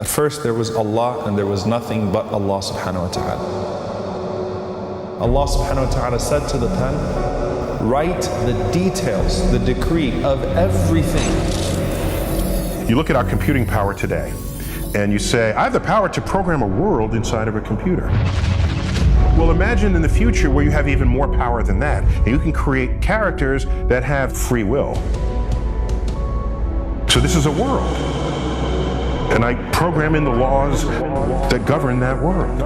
At first there was Allah and there was nothing but Allah subhanahu wa ta'ala. Allah subhanahu wa ta'ala said to the pen, write the details, the decree of everything. You look at our computing power today and you say, I have the power to program a world inside of a computer. Well, imagine in the future where you have even more power than that, and you can create characters that have free will. So this is a world, and I program in the laws that govern that world.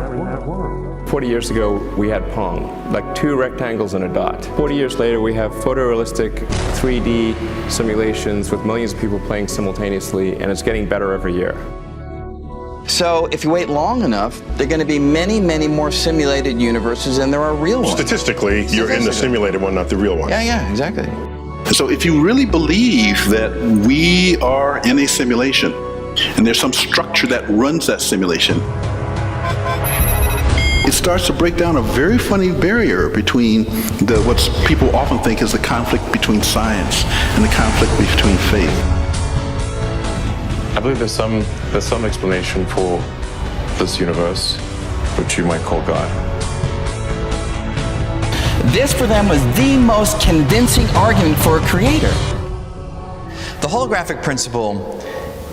40 years ago, we had Pong, like 2 rectangles and a dot. 40 years later, we have photorealistic 3D simulations with millions of people playing simultaneously, and it's getting better every year. So if you wait long enough, there are going to be many, many more simulated universes than there are real ones. Statistically, you're in the simulated one, not the real one. Yeah, exactly. So if you really believe that we are in a simulation, and there's some structure that runs that simulation, it starts to break down a very funny barrier between what people often think is the conflict between science and the conflict between faith. I believe there's some explanation for this universe, which you might call God. This for them was the most convincing argument for a creator. The holographic principle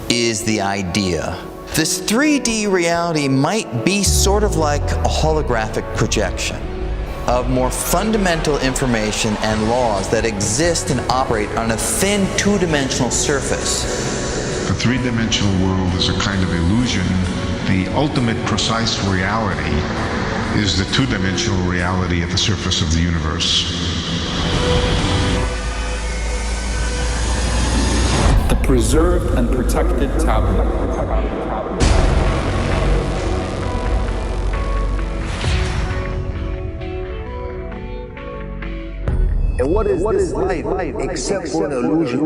is the idea. This 3D reality might be sort of like a holographic projection of more fundamental information and laws that exist and operate on a thin 2-dimensional surface. The 3-dimensional world is a kind of illusion. The ultimate precise reality is the 2-dimensional reality at the surface of the universe. The preserved and protected tablet. And what is life except for an illusion?